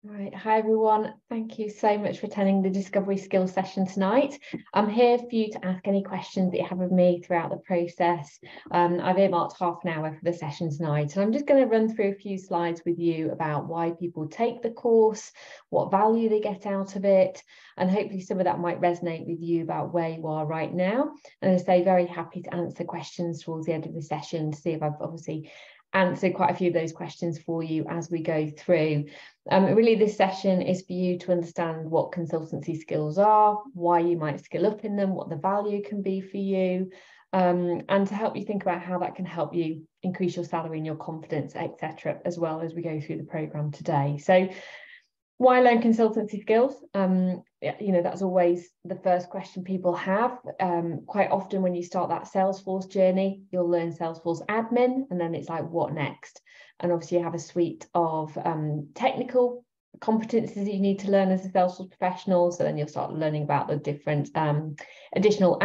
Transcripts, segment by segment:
Right. Hi, everyone. Thank you so much for attending the Discovery Skills session tonight. I'm here for you to ask any questions that you have of me throughout the process. I've earmarked half an hour for the session tonight, and I'm just going to run through a few slides with you about why people take the course, what value they get out of it, and hopefully some of that might resonate with you about where you are right now. And as I say, very happy to answer questions towards the end of the session to see if I've obviously answered quite a few of those questions for you as we go through. Really, this session is for you to understand what consultancy skills are, why you might skill up in them, what the value can be for you, and to help you think about how that can help you increase your salary and your confidence, etc., as well as we go through the programme today. So why learn consultancy skills? That's always the first question people have. Quite often when you start that Salesforce journey, you'll learn Salesforce admin, and then it's like, what next? And obviously you have a suite of technical competencies that you need to learn as a Salesforce professional. So then you'll start learning about the different additional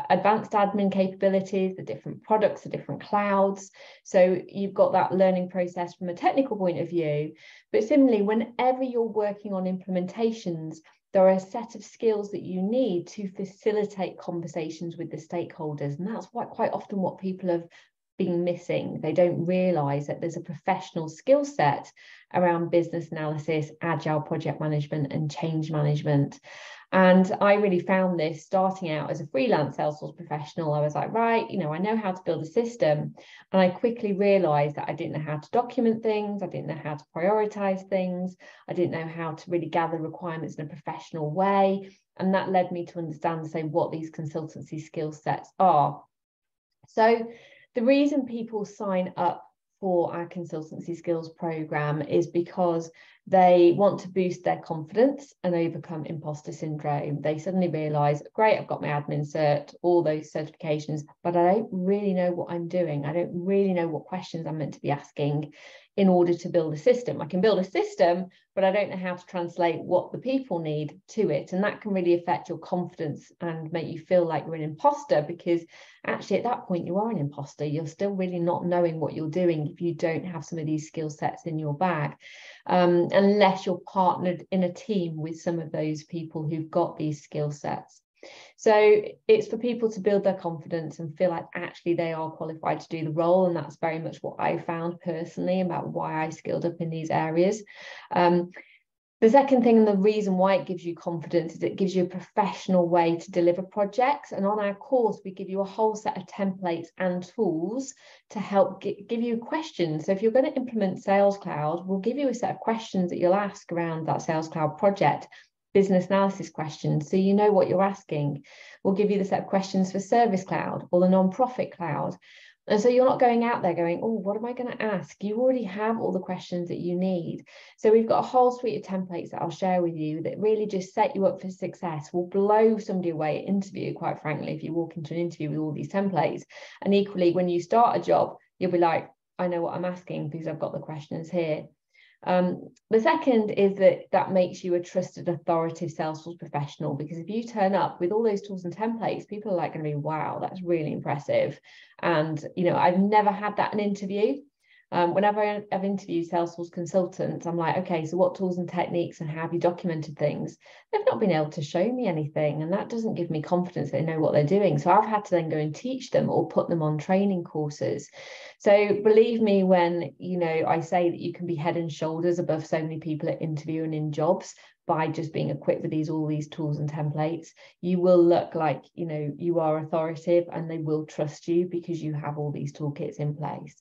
advanced admin capabilities, the different products, the different clouds. So you've got that learning process from a technical point of view. But similarly, whenever you're working on implementations, there are a set of skills that you need to facilitate conversations with the stakeholders. And that's quite often what people have been missing. They don't realise that there's a professional skill set around business analysis, agile project management, and change management. And I really found this starting out as a freelance Salesforce professional. I was like, right, I know how to build a system. And I quickly realized that I didn't know how to document things. I didn't know how to prioritize things. I didn't know how to really gather requirements in a professional way. And that led me to understand, say, what these consultancy skill sets are. So the reason people sign up for our consultancy skills program is because they want to boost their confidence and overcome imposter syndrome. They suddenly realize, great, I've got my admin cert, all those certifications, but I don't really know what I'm doing. I don't really know what questions I'm meant to be asking in order to build a system. I can build a system, but I don't know how to translate what the people need to it. And that can really affect your confidence and make you feel like you're an imposter, because actually at that point you are an imposter. You're still really not knowing what you're doing if you don't have some of these skill sets in your bag, unless you're partnered in a team with some of those people who've got these skill sets. So it's for people to build their confidence and feel like actually they are qualified to do the role. And that's very much what I found personally about why I skilled up in these areas. The second thing, and the reason why it gives you confidence, is it gives you a professional way to deliver projects. And on our course, we give you a whole set of templates and tools to help give you questions. So if you're going to implement Sales Cloud, we'll give you a set of questions that you'll ask around that Sales Cloud project, business analysis questions, so you know what you're asking. We'll give you the set of questions for Service Cloud or the non-profit cloud. And so you're not going out there going, oh, what am I going to ask? You already have all the questions that you need. So we've got a whole suite of templates that I'll share with you that really just set you up for success, will blow somebody away at interview, quite frankly, if you walk into an interview with all these templates. And equally, when you start a job, you'll be like, I know what I'm asking because I've got the questions here. The second is that makes you a trusted, authoritative Salesforce professional, because if you turn up with all those tools and templates, people are like going to be, wow, that's really impressive. And, I've never had that in an interview. Whenever I've interviewed Salesforce consultants, I'm like, okay, so what tools and techniques and how have you documented things? They've not been able to show me anything, and that doesn't give me confidence they know what they're doing. So I've had to then go and teach them or put them on training courses. So believe me when, I say that you can be head and shoulders above so many people at interview and in jobs by just being equipped with all these tools and templates. You will look like, you are authoritative, and they will trust you because you have all these toolkits in place.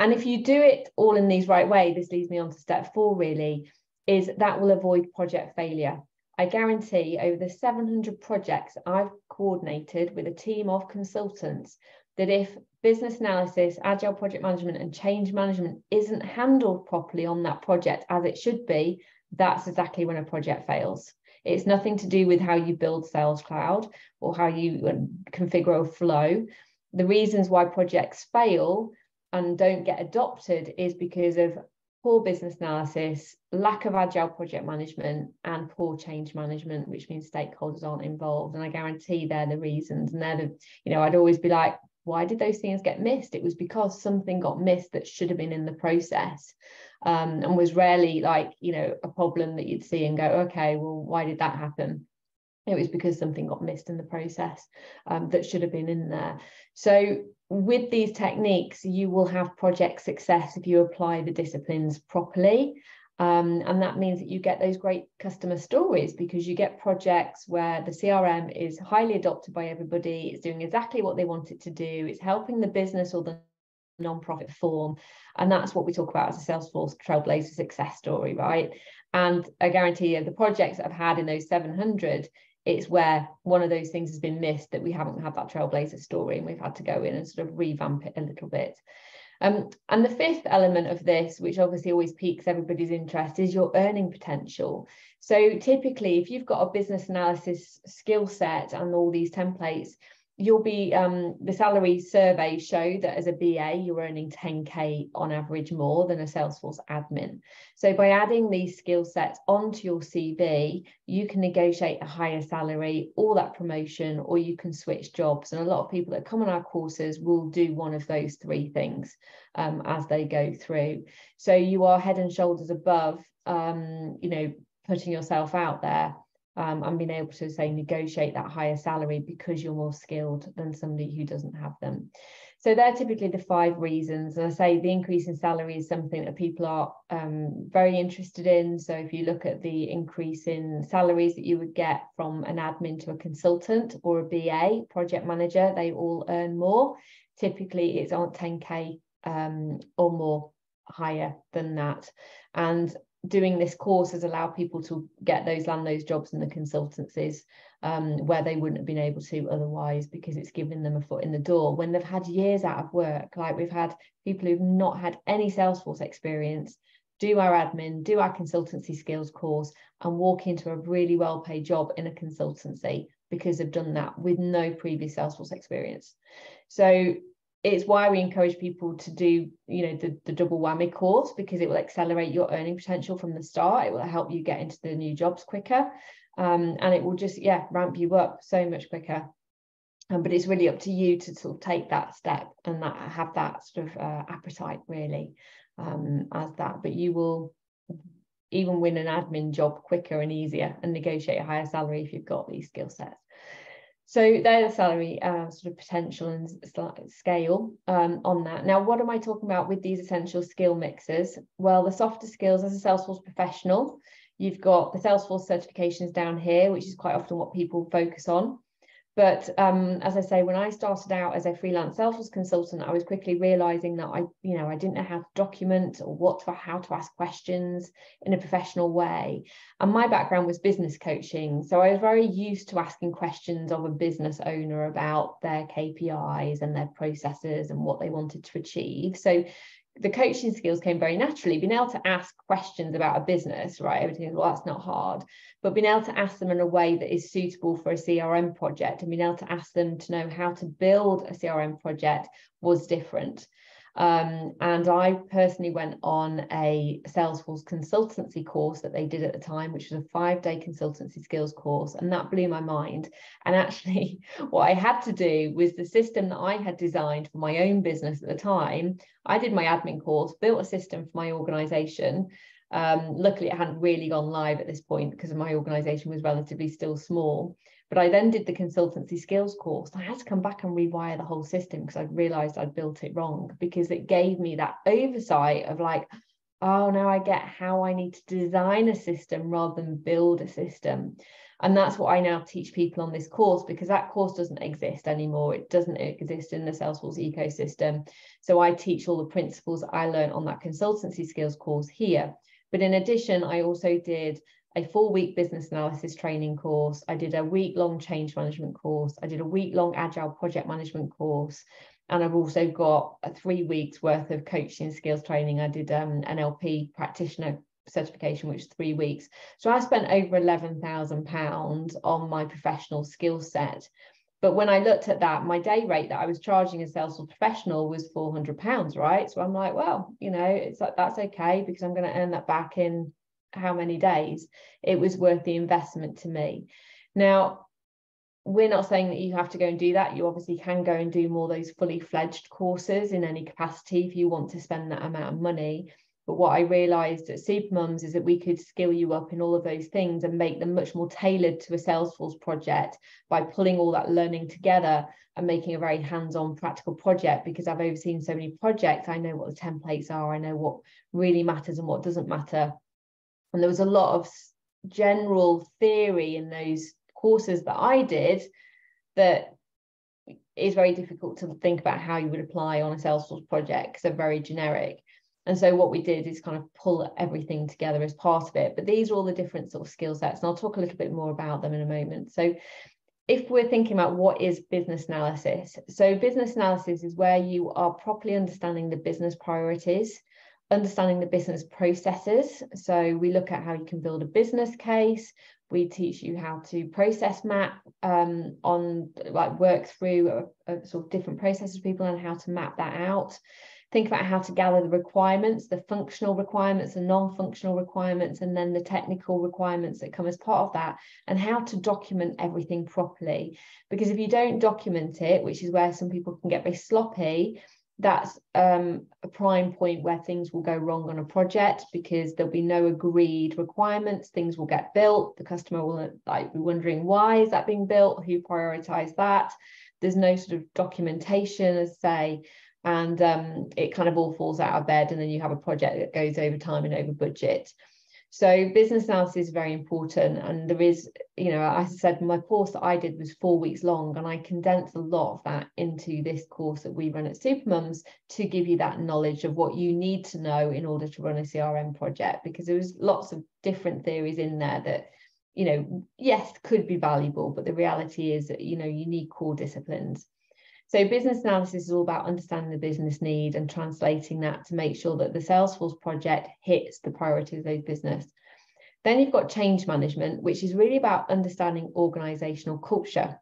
And if you do it all in these right way, this leads me on to step 4 really, is that will avoid project failure. I guarantee over the 700 projects I've coordinated with a team of consultants, that if business analysis, agile project management, and change management isn't handled properly on that project as it should be, that's exactly when a project fails. It's nothing to do with how you build Sales Cloud or how you configure a flow. The reasons why projects fail and don't get adopted is because of poor business analysis, lack of agile project management, and poor change management, which means stakeholders aren't involved. And I guarantee they're the reasons. And they're I'd always be like, why did those things get missed? It was because something got missed that should have been in the process, and was rarely like, you know, a problem that you'd see and go, okay, well, why did that happen? It was because something got missed in the process that should have been in there. So with these techniques, you will have project success if you apply the disciplines properly. And that means that you get those great customer stories, because you get projects where the CRM is highly adopted by everybody. It's doing exactly what they want it to do. It's helping the business or the non-profit form. And that's what we talk about as a Salesforce Trailblazer success story, right? And I guarantee you, the projects that I've had in those 700, it's where one of those things has been missed, that we haven't had that Trailblazer story, and we've had to go in and sort of revamp it a little bit. And the fifth element of this, which obviously always piques everybody's interest, is your earning potential. So typically, if you've got a business analysis skill set and all these templates, you'll be, the salary surveys show that as a BA, you're earning 10K on average more than a Salesforce admin. So by adding these skill sets onto your CV, you can negotiate a higher salary or that promotion, or you can switch jobs. And a lot of people that come on our courses will do one of those three things as they go through. So you are head and shoulders above, you know, putting yourself out there. And being able to, say, negotiate that higher salary because you're more skilled than somebody who doesn't have them. So they're typically the 5 reasons. And I say the increase in salary is something that people are very interested in. So if you look at the increase in salaries that you would get from an admin to a consultant or a BA, project manager, they all earn more. Typically, it's on 10K or more higher than that. And doing this course has allowed people to land those jobs in the consultancies where they wouldn't have been able to otherwise, because it's given them a foot in the door when they've had years out of work. Like, we've had people who've not had any Salesforce experience do our admin, do our consultancy skills course, and walk into a really well-paid job in a consultancy because they've done that with no previous Salesforce experience. So it's why we encourage people to do, you know, the double whammy course, because it will accelerate your earning potential from the start. It will help you get into the new jobs quicker, and it will just, ramp you up so much quicker. But it's really up to you to sort of take that step and have that sort of appetite, really, as that. But you will even win an admin job quicker and easier and negotiate a higher salary if you've got these skill sets. So they're the salary sort of potential and scale on that. Now, what am I talking about with these essential skill mixes? Well, the softer skills as a Salesforce professional, you've got the Salesforce certifications down here, which is quite often what people focus on. But as I say, when I started out as a freelance Salesforce consultant, I was quickly realizing that I didn't know how to document or how to ask questions in a professional way. And my background was business coaching. So I was very used to asking questions of a business owner about their KPIs and their processes and what they wanted to achieve. So the coaching skills came very naturally, being able to ask questions about a business, right? Everything is, well, that's not hard, but being able to ask them in a way that is suitable for a CRM project, and being able to ask them to know how to build a CRM project was different. And I personally went on a Salesforce consultancy course that they did at the time, which was a 5-day consultancy skills course. And that blew my mind. And actually, what I had to do was the system that I had designed for my own business at the time. I did my admin course, built a system for my organization. Luckily, it hadn't really gone live at this point because my organization was relatively still small. But I then did the consultancy skills course. I had to come back and rewire the whole system because I'd realized I'd built it wrong, because it gave me that oversight of like, oh, now I get how I need to design a system rather than build a system. And that's what I now teach people on this course, because that course doesn't exist anymore. It doesn't exist in the Salesforce ecosystem. So I teach all the principles I learned on that consultancy skills course here. But in addition, I also did a 4-week business analysis training course. I did a week-long change management course. I did a week-long agile project management course. And I've also got 3 weeks worth of coaching skills training. I did an NLP practitioner certification, which is 3 weeks. So I spent over £11,000 on my professional skill set. But when I looked at that, my day rate that I was charging as a Salesforce professional was £400, right? So I'm like, well, it's like, that's okay, because I'm going to earn that back in how many days. It was worth the investment to me. Now, we're not saying that you have to go and do that. You obviously can go and do more those fully fledged courses in any capacity if you want to spend that amount of money. But what I realised at Supermums is that we could skill you up in all of those things and make them much more tailored to a Salesforce project by pulling all that learning together and making a very hands-on practical project. Because I've overseen so many projects, I know what the templates are, I know what really matters and what doesn't matter. And there was a lot of general theory in those courses that I did that is very difficult to think about how you would apply on a Salesforce project because they're very generic. And so what we did is kind of pull everything together as part of it. But these are all the different sort of skill sets, and I'll talk a little bit more about them in a moment. So if we're thinking about what is business analysis, so business analysis is where you are properly understanding the business priorities, understanding the business processes. So we look at how you can build a business case. We teach you how to process map on like work through a sort of different processes of people and how to map that out. Think about how to gather the requirements, the functional requirements, the non-functional requirements, and then the technical requirements that come as part of that, and how to document everything properly. Because if you don't document it, which is where some people can get very sloppy, that's a prime point where things will go wrong on a project, because there'll be no agreed requirements. Things will get built. The customer will like be wondering, why is that being built? Who prioritized that? There's no sort of documentation, as say, and it kind of all falls out of bed, and then you have a project that goes over time and over budget. So business analysis is very important, and there is, you know, as I said, my course that I did was 4 weeks long, and I condensed a lot of that into this course that we run at Supermums to give you that knowledge of what you need to know in order to run a CRM project, because there was lots of different theories in there that, you know, yes, could be valuable, but the reality is that, you know, you need core disciplines. So business analysis is all about understanding the business need and translating that to make sure that the Salesforce project hits the priorities of those business. Then you've got change management, which is really about understanding organizational culture.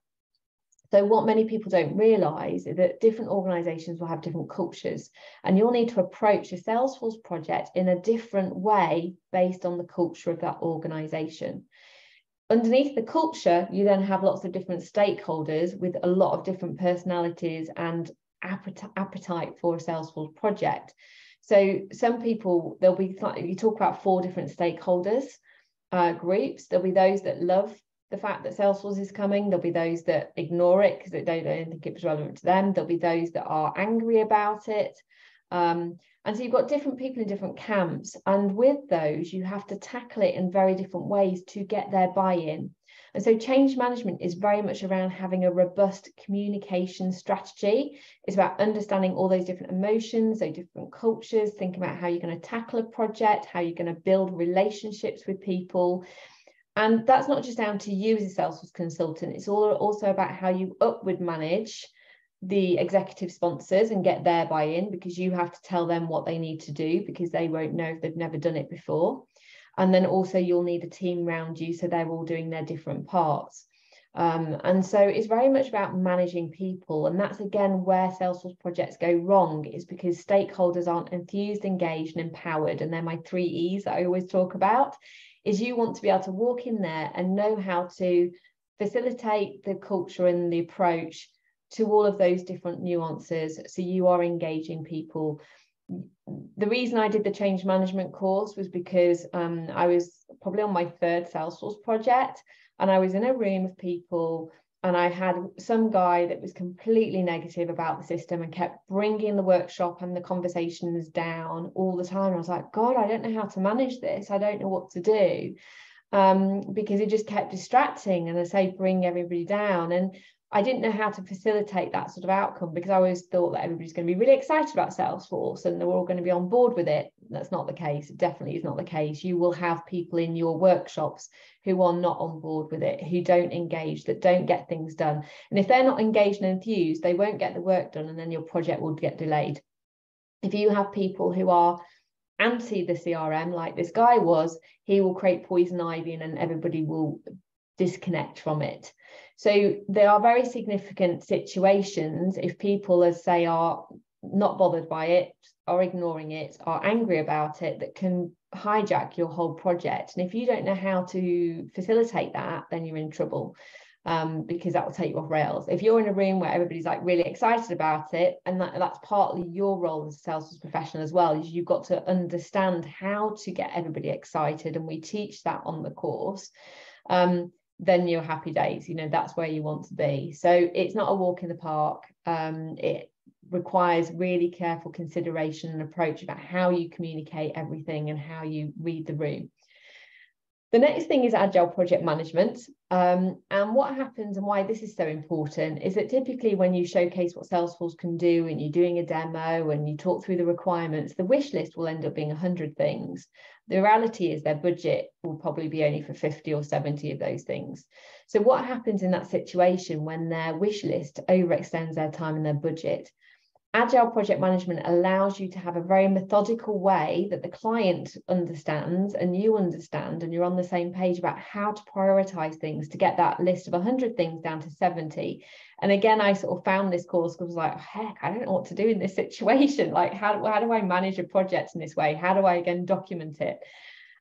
So what many people don't realize is that different organizations will have different cultures, and you'll need to approach a Salesforce project in a different way based on the culture of that organization. Underneath the culture, you then have lots of different stakeholders with a lot of different personalities and appetite for a Salesforce project. So some people, there'll be, you talk about 4 different stakeholders groups. There'll be those that love the fact that Salesforce is coming. There'll be those that ignore it because they don't think it was relevant to them. There'll be those that are angry about it. And so you've got different people in different camps, and with those you have to tackle it in very different ways to get their buy-in. And so change management is very much around having a robust communication strategy. It's about understanding all those different emotions, those different cultures, thinking about how you're going to tackle a project, how you're going to build relationships with people. And that's not just down to you as a Salesforce consultant, it's also about how you upward manage the executive sponsors and get their buy-in, because you have to tell them what they need to do, because they won't know if they've never done it before. And then also you'll need a team around you, so they're all doing their different parts. And so it's very much about managing people, and that's again where Salesforce projects go wrong, is because stakeholders aren't enthused, engaged and empowered. And they're my 3 E's that I always talk about. Is you want to be able to walk in there and know how to facilitate the culture and the approach to all of those different nuances, so you are engaging people. The reason I did the change management course was because I was probably on my 3rd Salesforce project, and I was in a room of people, and I had some guy that was completely negative about the system and kept bringing the workshop and the conversations down all the time. I was like, God, I don't know how to manage this. I don't know what to do, because it just kept distracting and, I say, bring everybody down. And I didn't know how to facilitate that sort of outcome, because I always thought that everybody's going to be really excited about Salesforce and they're all going to be on board with it. That's not the case. It definitely is not the case. You will have people in your workshops who are not on board with it, who don't engage, that don't get things done. And if they're not engaged and enthused, they won't get the work done, and then your project will get delayed. If you have people who are anti the CRM, like this guy was, he will create poison ivy, and then everybody will disconnect from it. So there are very significant situations if people, as say, are not bothered by it, are ignoring it, are angry about it, that can hijack your whole project. And if you don't know how to facilitate that, then you're in trouble. because that will take you off rails. If you're in a room where everybody's like really excited about it, and that's partly your role as a Salesforce professional as well, is you've got to understand how to get everybody excited, and we teach that on the course. Then you're happy days, that's where you want to be. So it's not a walk in the park. It requires really careful consideration and approach about how you communicate everything and how you read the room. The next thing is agile project management. And what happens and why this is so important is that typically when you showcase what Salesforce can do and you're doing a demo and you talk through the requirements, the wish list will end up being 100 things. The reality is their budget will probably be only for 50 or 70 of those things. So what happens in that situation when their wish list overextends their time and their budget? Agile project management allows you to have a very methodical way that the client understands and you understand, and you're on the same page about how to prioritize things to get that list of 100 things down to 70. And again, I sort of found this course because I was like, heck, I don't know what to do in this situation. Like, how do I manage a project in this way? How do I, again, document it?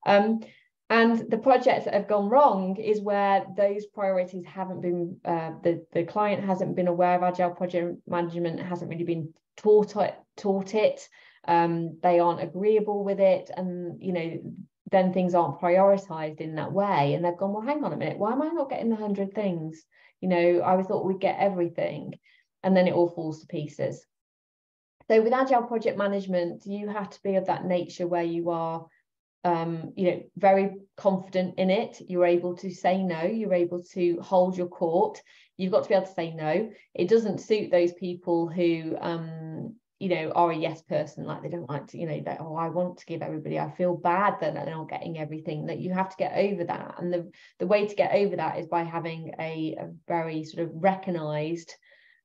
And the projects that have gone wrong is where those priorities haven't been, the client hasn't been aware of agile project management, hasn't really been taught it. They aren't agreeable with it, and then things aren't prioritized in that way, and they've gone, well, hang on a minute, why am I not getting the 100 things? I thought we'd get everything, and then it all falls to pieces. So with agile project management, you have to be of that nature where you are very confident in it. You're able to say no, you're able to hold your court. You've got to be able to say no. It doesn't suit those people who are a yes person, like they don't like to, that, oh, I want to give everybody, I feel bad that they're not getting everything. That you have to get over that, and the way to get over that is by having a very sort of recognized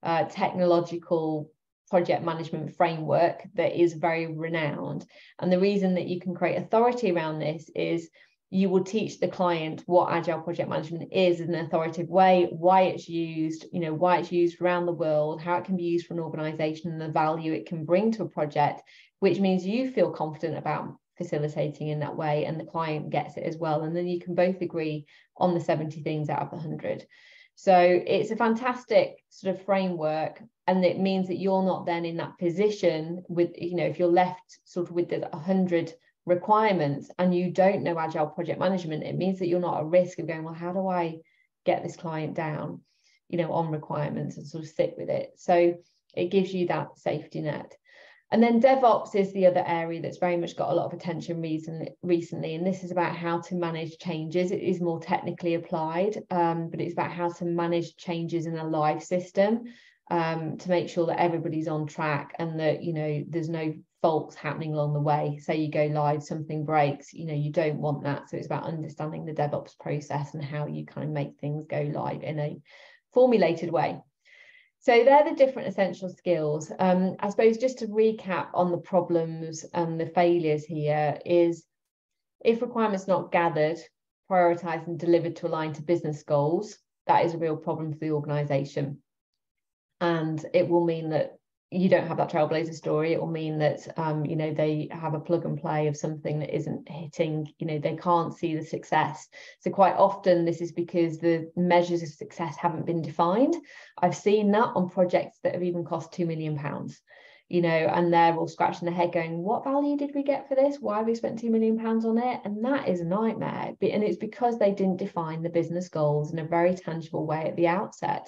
technological project management framework that is very renowned. And the reason that you can create authority around this is you will teach the client what agile project management is in an authoritative way, why it's used, why it's used around the world, how it can be used for an organization, and the value it can bring to a project, which means you feel confident about facilitating in that way, and the client gets it as well. And then you can both agree on the 70 things out of the 100. So it's a fantastic sort of framework, and it means that you're not then in that position with, if you're left sort of with the 100 requirements and you don't know agile project management, it means that you're not at risk of going, well, how do I get this client down, on requirements, and sort of sit with it. So it gives you that safety net. And then DevOps is the other area that's very much got a lot of attention recently, and this is about how to manage changes. It is more technically applied, but it's about how to manage changes in a live system, to make sure that everybody's on track and that there's no faults happening along the way. Say you go live, something breaks, you don't want that. So it's about understanding the DevOps process and how you kind of make things go live in a formulated way. So they're the different essential skills. I suppose just to recap on the problems and the failures here is, if requirements not gathered, prioritised and delivered to align to business goals, that is a real problem for the organisation. And it will mean that you don't have that trailblazer story. It will mean that, they have a plug and play of something that isn't hitting, they can't see the success. So quite often this is because the measures of success haven't been defined. I've seen that on projects that have even cost £2 million, and they're all scratching their head going, what value did we get for this? Why have we spent £2 million on it? And that is a nightmare. And it's because they didn't define the business goals in a very tangible way at the outset.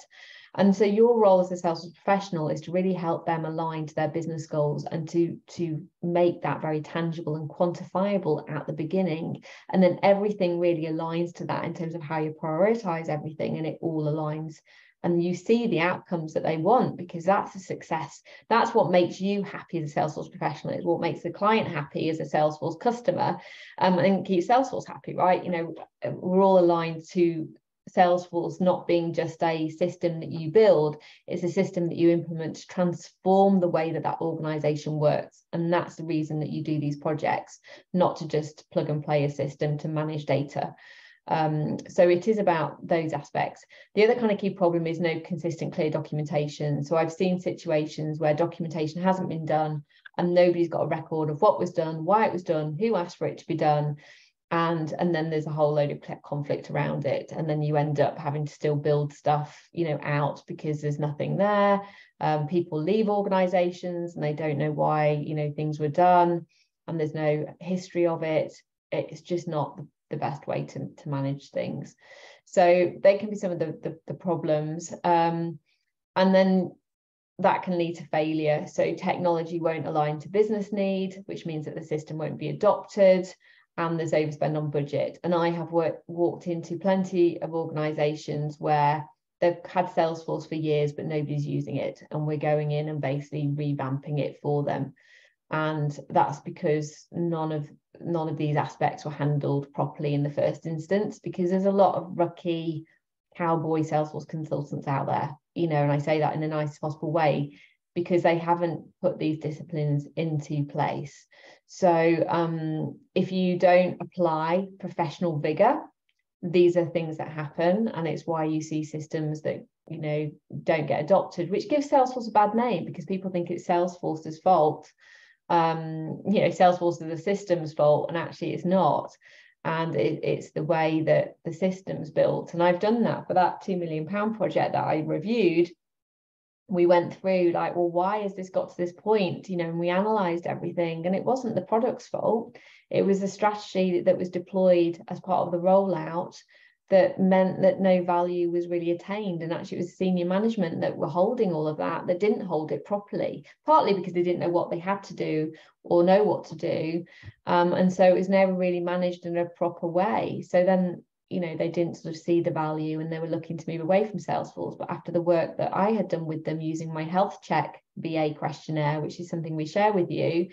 And so your role as a Salesforce professional is to really help them align to their business goals and to make that very tangible and quantifiable at the beginning. And then everything really aligns to that in terms of how you prioritize everything, and it all aligns. And you see the outcomes that they want, because that's a success. That's what makes you happy as a Salesforce professional. It's what makes the client happy as a Salesforce customer, and keeps Salesforce happy, right? We're all aligned to Salesforce not being just a system that you build, it's a system that you implement to transform the way that organization works. And that's the reason that you do these projects, not to just plug and play a system to manage data. So it is about those aspects. The other kind of key problem is no consistent, clear documentation. So I've seen situations where documentation hasn't been done and nobody's got a record of what was done, why it was done, who asked for it to be done. and then there's a whole load of conflict around it, and then you end up having to still build stuff, you know, out because there's nothing there. People leave organizations and they don't know why, you know, things were done, and there's no history of it. It's just not the best way to manage things. So they can be some of the problems, and then that can lead to failure. So technology won't align to business need, which means that the system won't be adopted, and there's overspend on budget. And I have walked into plenty of organizations where they've had Salesforce for years, but nobody's using it, and we're going in and basically revamping it for them. And that's because none of these aspects were handled properly in the first instance, because there's a lot of rookie cowboy Salesforce consultants out there, you know, and I say that in the nicest possible way, because they haven't put these disciplines into place. So if you don't apply professional vigor, these are things that happen, and it's why you see systems that, you know, don't get adopted, which gives Salesforce a bad name, because people think it's Salesforce's fault. You know, Salesforce is the system's fault, and actually it's not. And it's the way that the system's built. And I've done that for that £2 million project that I reviewed. We went through like, well, why has this got to this point? You know, and we analysed everything, and it wasn't the product's fault. It was the strategy that was deployed as part of the rollout that meant that no value was really attained. And actually it was senior management that were holding all of that didn't hold it properly, partly because they didn't know what they had to do or know what to do. And so it was never really managed in a proper way. So then, you know, they didn't sort of see the value, and they were looking to move away from Salesforce. But after the work that I had done with them using my health check VA questionnaire, which is something we share with you,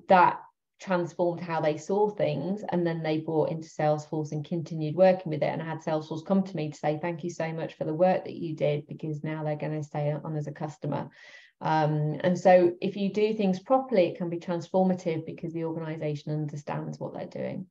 that transformed how they saw things, and then they brought into Salesforce and continued working with it. And I had Salesforce come to me to say, thank you so much for the work that you did, because now they're going to stay on as a customer. And so if you do things properly, it can be transformative because the organization understands what they're doing.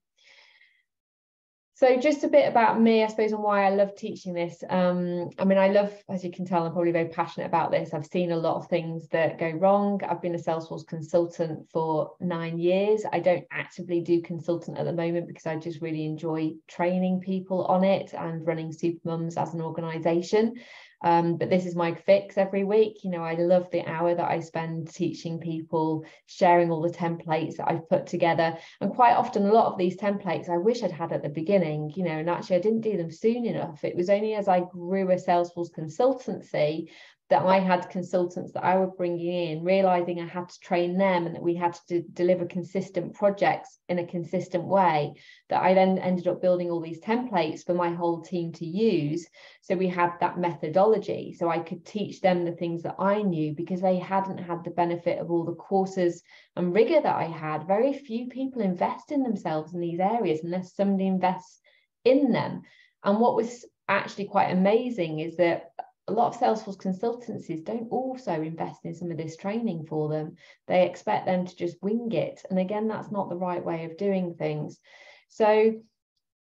So just a bit about me, I suppose, and why I love teaching this. I mean, I love, as you can tell, I'm probably very passionate about this. I've seen a lot of things that go wrong. I've been a Salesforce consultant for 9 years. I don't actively do consultant at the moment because I just really enjoy training people on it and running Supermums as an organisation. But this is my fix every week. You know, I love the hour that I spend teaching people, sharing all the templates that I've put together. And quite often, a lot of these templates I wish I'd had at the beginning, you know, and actually I didn't do them soon enough. It was only as I grew a Salesforce consultancy that I had consultants that I was bringing in, realizing I had to train them and that we had to deliver consistent projects in a consistent way, that I then ended up building all these templates for my whole team to use. So we had that methodology, so I could teach them the things that I knew, because they hadn't had the benefit of all the courses and rigor that I had. Very few people invest in themselves in these areas unless somebody invests in them. And what was actually quite amazing is that a lot of Salesforce consultancies don't also invest in some of this training for them. They expect them to just wing it. And again, that's not the right way of doing things. So,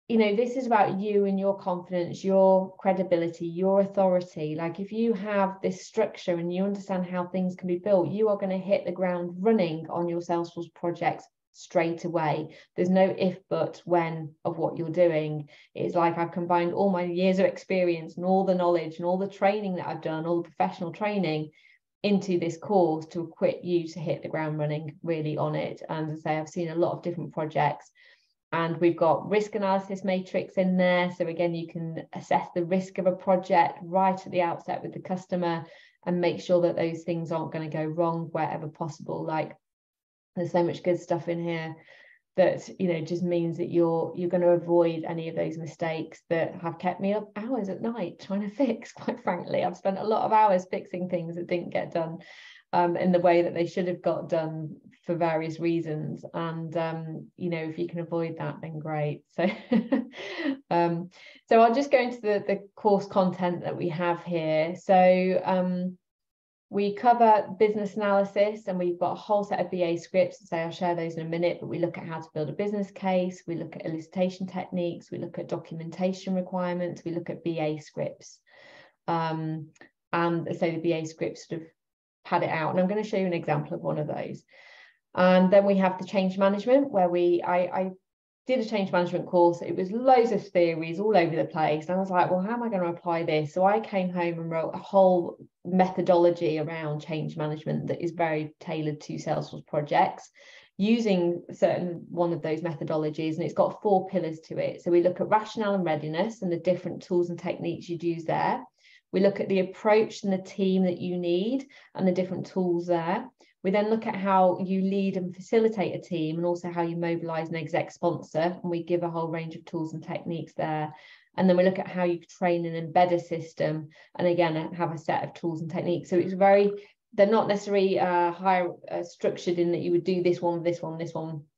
you know, this is about you and your confidence, your credibility, your authority. Like if you have this structure and you understand how things can be built, you are going to hit the ground running on your Salesforce projects straight away. There's no if, but, when of what you're doing. It's like I've combined all my years of experience and all the knowledge and all the training that I've done, all the professional training, into this course to equip you to hit the ground running really on it. And as I say, I've seen a lot of different projects, and we've got risk analysis matrix in there. So again, you can assess the risk of a project right at the outset with the customer and make sure that those things aren't going to go wrong wherever possible. Like, there's so much good stuff in here that, you know, just means that you're going to avoid any of those mistakes that have kept me up hours at night trying to fix. Quite frankly, I've spent a lot of hours fixing things that didn't get done in the way that they should have got done for various reasons. And you know, if you can avoid that, then great. So so I'll just go into the course content that we have here. So we cover business analysis, and we've got a whole set of BA scripts. So I'll share those in a minute, but we look at how to build a business case. We look at elicitation techniques. We look at documentation requirements. We look at BA scripts. And so the BA scripts sort of pad it out. And I'm going to show you an example of one of those. And then we have the change management, where I did a change management course. It was loads of theories all over the place. And I was like, well, how am I going to apply this? So I came home and wrote a whole methodology around change management that is very tailored to Salesforce projects, using one of those methodologies. And it's got 4 pillars to it. So we look at rationale and readiness and the different tools and techniques you'd use there. We look at the approach and the team that you need and the different tools there. We then look at how you lead and facilitate a team, and also how you mobilize an exec sponsor. And we give a whole range of tools and techniques there. And then we look at how you train and embed a system, and again, have a set of tools and techniques. So it's they're not necessarily structured in that you would do this one,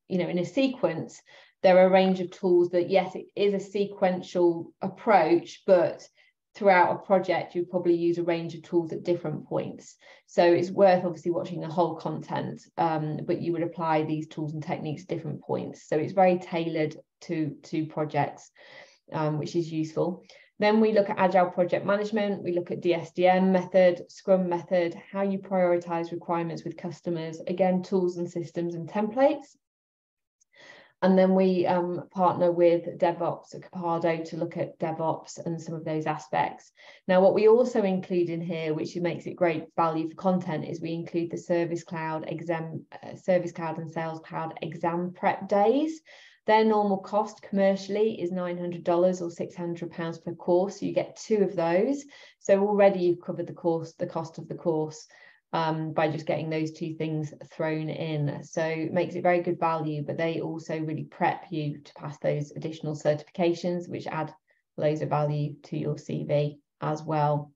in a sequence. There are a range of tools that, yes, it is a sequential approach, but throughout a project, you probably use a range of tools at different points. So it's worth obviously watching the whole content, but you would apply these tools and techniques at different points. So it's very tailored to projects, which is useful. Then we look at agile project management. We look at DSDM method, Scrum method, how you prioritize requirements with customers, again, tools and systems and templates. And then we partner with DevOps at Capado to look at DevOps and some of those aspects. Now, what we also include in here, which makes it great value for content, is we include the Service Cloud and Sales Cloud exam prep days. Their normal cost commercially is $900 or £600 per course. So you get 2 of those. So already you've covered the cost of the course, by just getting those 2 things thrown in. So it makes it very good value, but they also really prep you to pass those additional certifications, which add loads of value to your CV as well.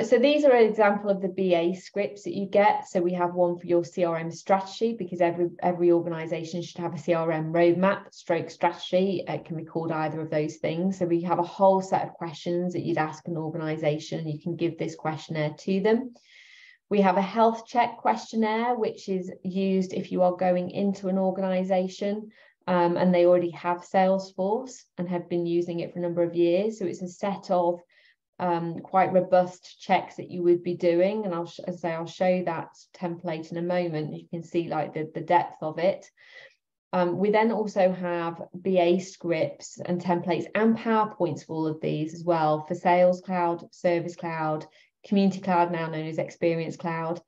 So these are an example of the BA scripts that you get. So we have one for your CRM strategy, because every organization should have a CRM roadmap, stroke strategy. It can be called either of those things. So we have a whole set of questions that you'd ask an organization. You can give this questionnaire to them. We have a health check questionnaire, which is used if you are going into an organization and they already have Salesforce and have been using it for a number of years. So it's a set of quite robust checks that you would be doing. And I'll show that template in a moment. You can see like the depth of it. We then also have BA scripts and templates and PowerPoints for all of these as well, for Sales Cloud, Service Cloud, Community Cloud, now known as Experience Cloud,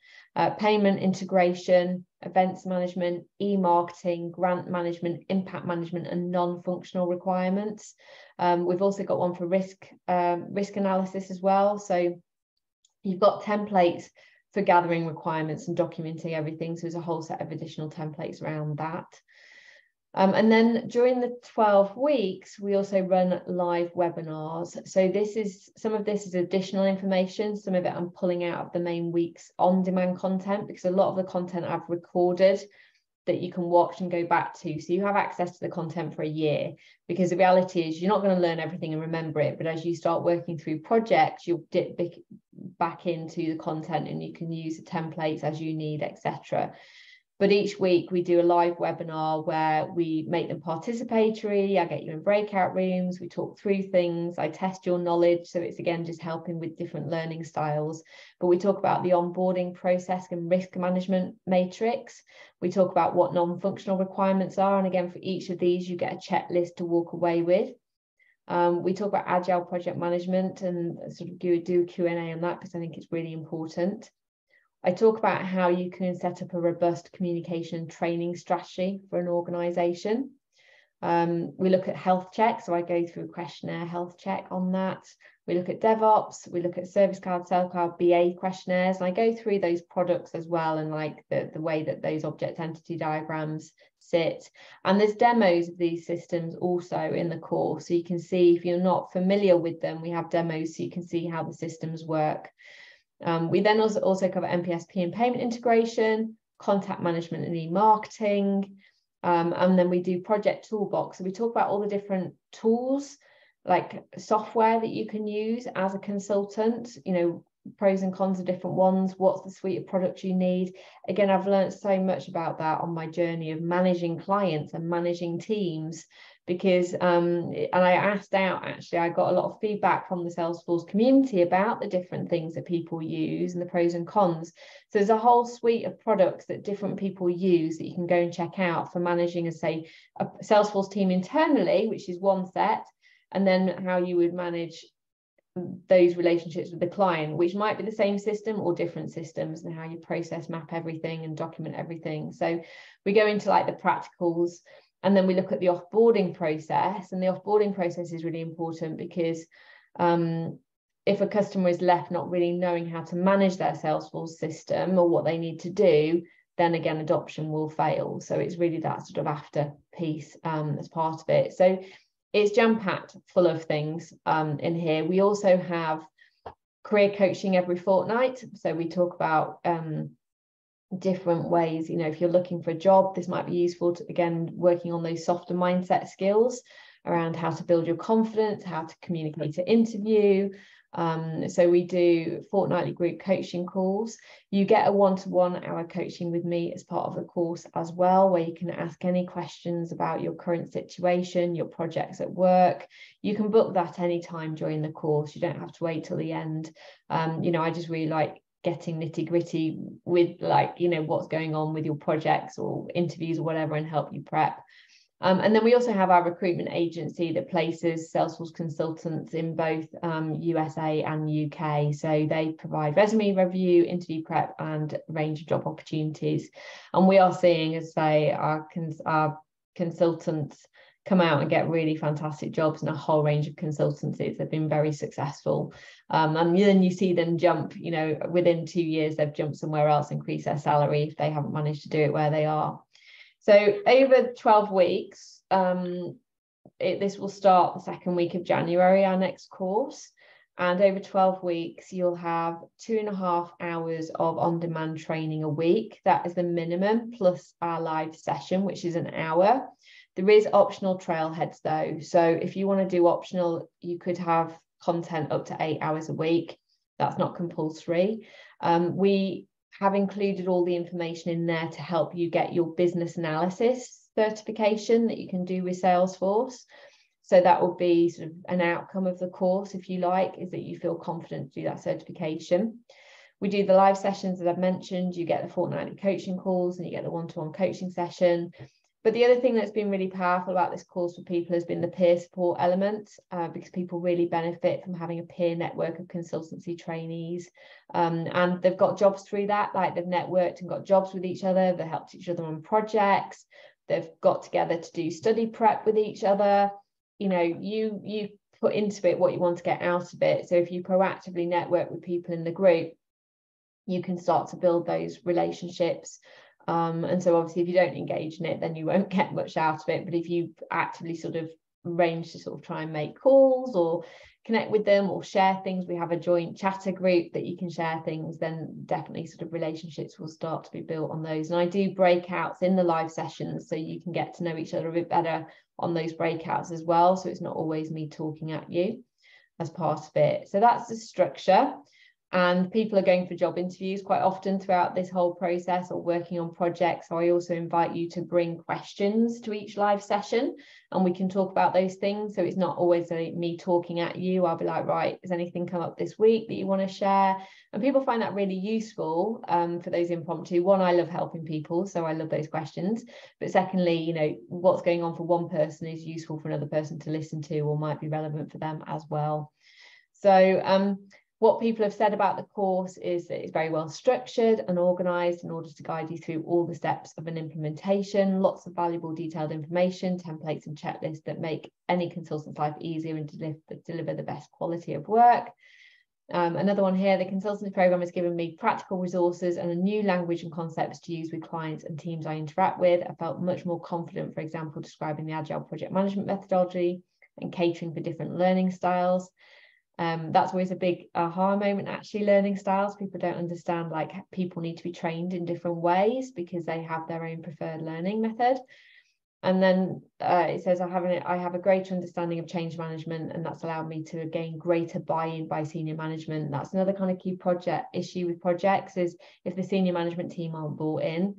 payment integration, events management, e-marketing, grant management, impact management, and non-functional requirements. We've also got one for risk analysis as well. So you've got templates for gathering requirements and documenting everything. So there's a whole set of additional templates around that. And then during the 12 weeks, we also run live webinars. So some of this is additional information. Some of it I'm pulling out of the main week's on-demand content, because a lot of the content I've recorded that you can watch and go back to. So you have access to the content for a year, because the reality is you're not going to learn everything and remember it. But as you start working through projects, you'll dip back into the content and you can use the templates as you need, etc. But each week we do a live webinar where we make them participatory. I get you in breakout rooms. We talk through things. I test your knowledge. So it's, again, just helping with different learning styles. But we talk about the onboarding process and risk management matrix. We talk about what non-functional requirements are. And again, for each of these, you get a checklist to walk away with. We talk about agile project management and sort of do a Q&A on that, because I think it's really important. I talk about how you can set up a robust communication and training strategy for an organization. We look at health check. So I go through a questionnaire health check on that. We look at DevOps. We look at Service Cloud, Sales Cloud, BA questionnaires. And I go through those products as well, and like the way that those object entity diagrams sit. And there's demos of these systems also in the course. So you can see, if you're not familiar with them, we have demos so you can see how the systems work. We then also cover MPSP and payment integration, contact management and e-marketing, and then we do project toolbox. So we talk about all the different tools, like software that you can use as a consultant, pros and cons of different ones, what's the suite of products you need. Again, I've learned so much about that on my journey of managing clients and managing teams, because and I asked out, actually, I got a lot of feedback from the Salesforce community about the different things that people use and the pros and cons. So there's a whole suite of products that different people use that you can go and check out for managing, as say, a Salesforce team internally, which is one set, and then how you would manage those relationships with the client, which might be the same system or different systems, and how you process map everything and document everything. So we go into like the practicals, and then we look at the offboarding process. And the offboarding process is really important because if a customer is left not really knowing how to manage their Salesforce system or what they need to do, then again, adoption will fail. So it's really that sort of after piece as part of it. So it's jam-packed full of things in here. We also have career coaching every fortnight. So we talk about different ways, you know, if you're looking for a job, this might be useful to, again, working on those softer mindset skills around how to build your confidence, how to communicate an interview. So we do fortnightly group coaching calls. You get a one-to-one hour coaching with me as part of the course as well, where you can ask any questions about your current situation, your projects at work. You can book that anytime during the course. You don't have to wait till the end. You know, I just really like getting nitty-gritty with, like, you know, what's going on with your projects or interviews or whatever, and help you prep. And then we also have our recruitment agency that places Salesforce consultants in both USA and UK. So they provide resume review, interview prep, and a range of job opportunities. And we are seeing, as say, our consultants come out and get really fantastic jobs in a whole range of consultancies. They've been very successful. And then you see them jump, you know, within 2 years, they've jumped somewhere else, increase their salary if they haven't managed to do it where they are. So over 12 weeks, this will start the second week of January, our next course. And over 12 weeks, you'll have 2.5 hours of on-demand training a week. That is the minimum, plus our live session, which is an hour. There is optional trailheads though. So if you want to do optional, you could have content up to 8 hours a week. That's not compulsory. We have included all the information in there to help you get your business analysis certification that you can do with Salesforce. So that will be sort of an outcome of the course, if you like, is that you feel confident to do that certification. We do the live sessions, as I've mentioned. You get the fortnightly coaching calls and you get the one-to-one coaching session. But the other thing that's been really powerful about this course for people has been the peer support element, because people really benefit from having a peer network of consultancy trainees. And they've got jobs through that, like they've networked and got jobs with each other. They've helped each other on projects. They've got together to do study prep with each other. You know, you put into it what you want to get out of it. So if you proactively network with people in the group, you can start to build those relationships. And so obviously if you don't engage in it, then you won't get much out of it. But if you actively sort of arrange to sort of try and make calls or connect with them or share things, we have a joint chatter group that you can share things, then definitely sort of relationships will start to be built on those. And I do breakouts in the live sessions, so you can get to know each other a bit better on those breakouts as well. So it's not always me talking at you as part of it. So that's the structure. And people are going for job interviews quite often throughout this whole process, or working on projects. So I also invite you to bring questions to each live session, and we can talk about those things. So it's not always me talking at you. I'll be like, right, has anything come up this week that you want to share? And people find that really useful for those impromptu. One, I love helping people, so I love those questions. But secondly, you know, what's going on for one person is useful for another person to listen to, or might be relevant for them as well. So what people have said about the course is that it's very well structured and organised in order to guide you through all the steps of an implementation. Lots of valuable detailed information, templates and checklists that make any consultant's life easier and deliver the best quality of work. Another one here, the consultancy programme has given me practical resources and a new language and concepts to use with clients and teams I interact with. I felt much more confident, for example, describing the agile project management methodology and catering for different learning styles. That's always a big aha moment, actually, learning styles. People don't understand, like, people need to be trained in different ways because they have their own preferred learning method. And then it says, I have a greater understanding of change management, and that's allowed me to gain greater buy-in by senior management. That's another kind of key issue with projects, is if the senior management team aren't bought in,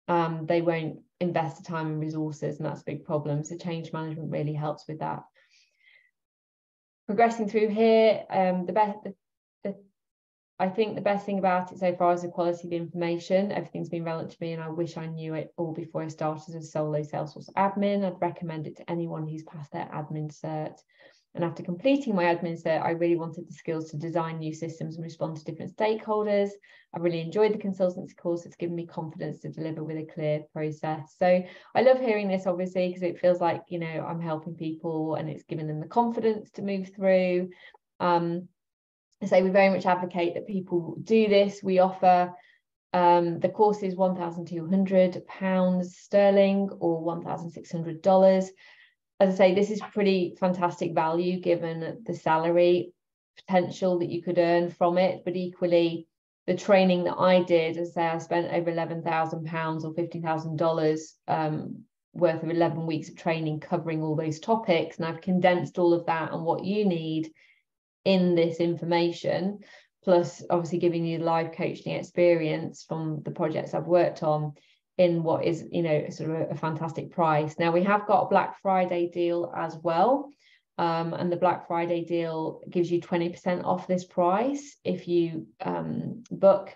they won't invest the time and resources, and that's a big problem. So change management really helps with that. Progressing through here, I think the best thing about it so far is the quality of the information. Everything's been relevant to me, and I wish I knew it all before I started as a solo Salesforce admin. I'd recommend it to anyone who's passed their admin cert. And after completing my admin cert, I really wanted the skills to design new systems and respond to different stakeholders. I really enjoyed the consultancy course. It's given me confidence to deliver with a clear process. So I love hearing this, obviously, because it feels like, you know, I'm helping people and it's given them the confidence to move through. So we very much advocate that people do this. We offer the course is £1,200 sterling or $1,600. As I say, this is pretty fantastic value given the salary potential that you could earn from it. But equally, the training that I did, as I say, I spent over £11,000 or $50,000 worth of 11 weeks of training covering all those topics. And I've condensed all of that and what you need in this information, plus obviously giving you live coaching experience from the projects I've worked on in what is, you know, sort of a fantastic price. Now we have got a Black Friday deal as well, and the Black Friday deal gives you 20% off this price if you book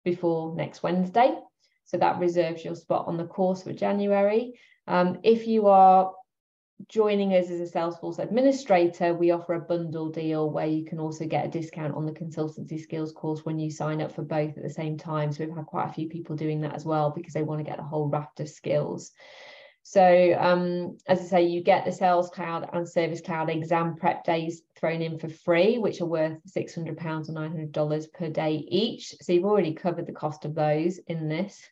before next Wednesday. So that reserves your spot on the course for January. If you are joining us as a Salesforce administrator, we offer a bundle deal where you can also get a discount on the Consultancy Skills course when you sign up for both at the same time. So we've had quite a few people doing that as well because they want to get the whole raft of skills. So as I say, you get the Sales Cloud and Service Cloud exam prep days thrown in for free, which are worth £600 or $900 per day each. So you've already covered the cost of those in this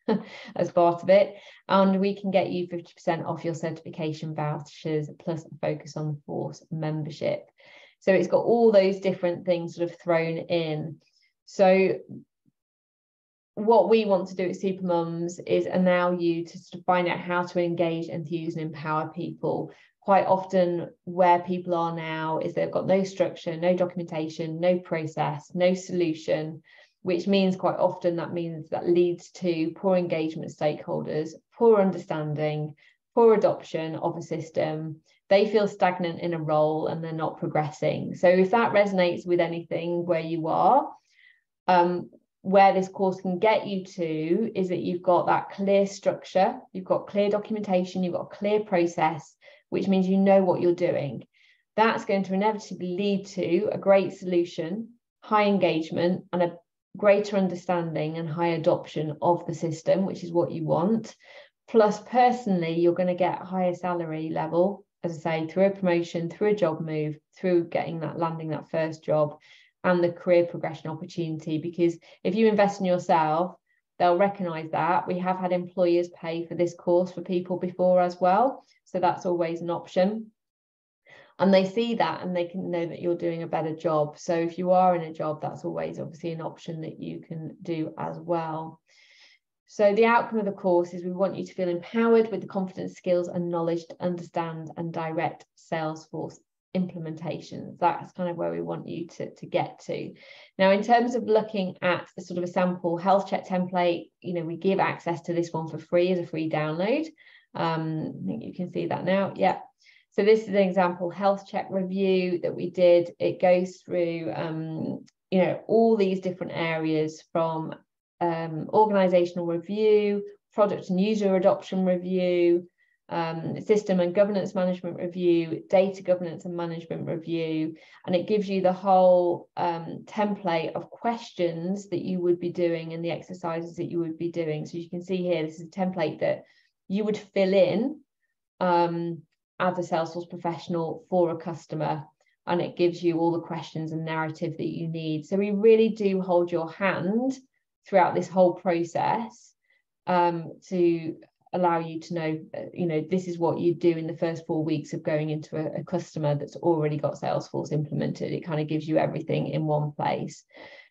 as part of it. And we can get you 50% off your certification vouchers, plus a focus on the Force membership. So it's got all those different things sort of thrown in. So what we want to do at Supermums is allow you to sort of find out how to engage, enthuse and empower people. Quite often where people are now is they've got no structure, no documentation, no process, no solution, which means quite often that leads to poor engagement with stakeholders, poor understanding, poor adoption of a system. They feel stagnant in a role and they're not progressing. So if that resonates with anything where you are, where this course can get you to is that you've got that clear structure, you've got clear documentation, you've got a clear process, which means you know what you're doing. That's going to inevitably lead to a great solution, high engagement, and a greater understanding and high adoption of the system, which is what you want. Plus, personally, you're going to get a higher salary level, as I say, through a promotion, through a job move, through landing that first job, and the career progression opportunity. Because if you invest in yourself, they'll recognize that. We have had employers pay for this course for people before as well. So that's always an option. And they see that and they can know that you're doing a better job. So if you are in a job, that's always obviously an option that you can do as well. So the outcome of the course is we want you to feel empowered with the confidence, skills and knowledge to understand and direct Salesforce implementations. That's kind of where we want you to get to. Now, in terms of looking at a sort of a sample health check template, you know, we give access to this one for free as a free download. I think you can see that now. Yeah. So this is an example health check review that we did. It goes through, you know, all these different areas from organizational review, product and user adoption review, system and governance management review, data governance and management review, and it gives you the whole template of questions that you would be doing and the exercises that you would be doing. So you can see here, this is a template that you would fill in as a Salesforce professional for a customer, and it gives you all the questions and narrative that you need. So we really do hold your hand throughout this whole process to allow you to know, you know, this is what you do in the first 4 weeks of going into a customer that's already got Salesforce implemented. It kind of gives you everything in one place.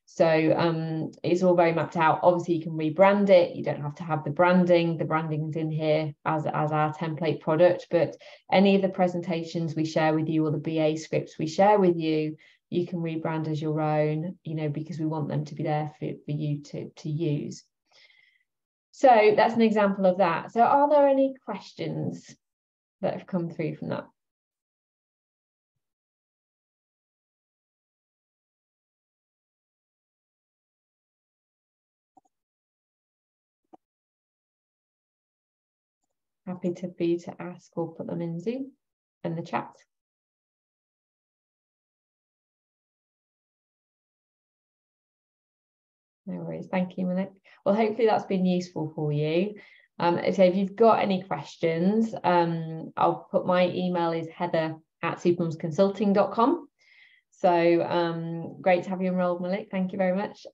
So it's all very mapped out. Obviously, you can rebrand it. You don't have to have the branding. The branding's in here as our template product. But any of the presentations we share with you or the BA scripts we share with you, you can rebrand as your own, because we want them to be there for you to use. So that's an example of that. So are there any questions that have come through from that? Happy for you to ask or put them in Zoom in the chat. No worries. Thank you, Malik. Well, hopefully that's been useful for you. So if you've got any questions, I'll put my email is heather@supermumsconsulting.com. So great to have you enrolled, Malik. Thank you very much.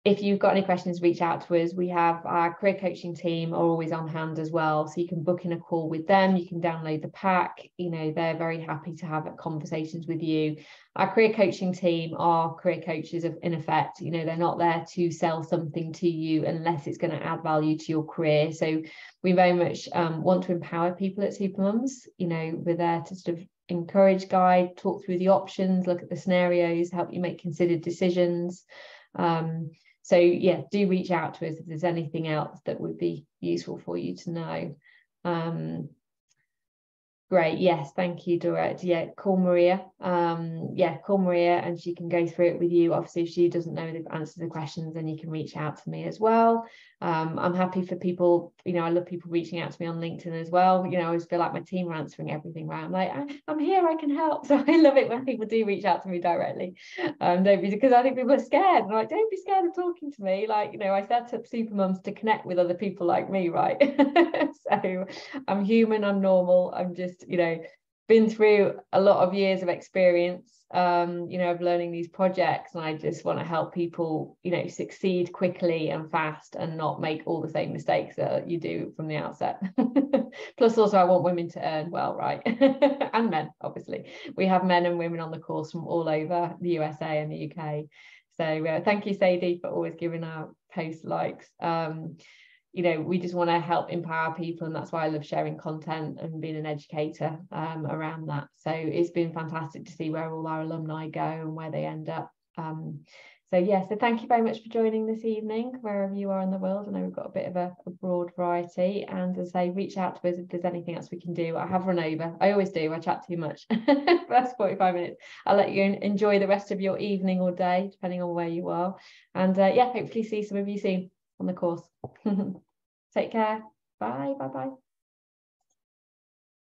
If you've got any questions, reach out to us. We have our career coaching team are always on hand as well. So you can book in a call with them. You can download the pack. They're very happy to have conversations with you. Our career coaching team are career coaches in effect. They're not there to sell something to you unless it's going to add value to your career. So we very much want to empower people at Supermums. We're there to sort of encourage, guide, talk through the options, look at the scenarios, help you make considered decisions. So yeah, do reach out to us if there's anything else that would be useful for you to know. Great, yes, thank you, Dorette. Yeah, call Maria. Call Maria and she can go through it with you. Obviously, if she doesn't know the answer to the questions, then you can reach out to me as well. I'm happy for people, I love people reaching out to me on LinkedIn as well. I always feel like my team are answering everything right. I'm like, I'm here, I can help. So I love it when people do reach out to me directly. Because I think people are scared. I'm like, don't be scared of talking to me. Like, I set up Supermums to connect with other people like me, right? So I'm human, I'm normal, I'm just been through a lot of years of experience of learning these projects, and I just want to help people succeed quickly and fast and not make all the same mistakes that you do from the outset. Plus also I want women to earn well, right? And men, obviously. We have men and women on the course from all over the USA and the UK. So thank you, Sadie, for always giving our post likes. We just want to help empower people, and that's why I love sharing content and being an educator around that. So it's been fantastic to see where all our alumni go and where they end up. So thank you very much for joining this evening, wherever you are in the world. I know we've got a bit of a broad variety, and as I say, reach out to us if there's anything else we can do. I have run over, I always do, I chat too much. That's 45 minutes. I'll let you enjoy the rest of your evening or day, depending on where you are, and hopefully see some of you soon on the course. Take care. Bye. Bye.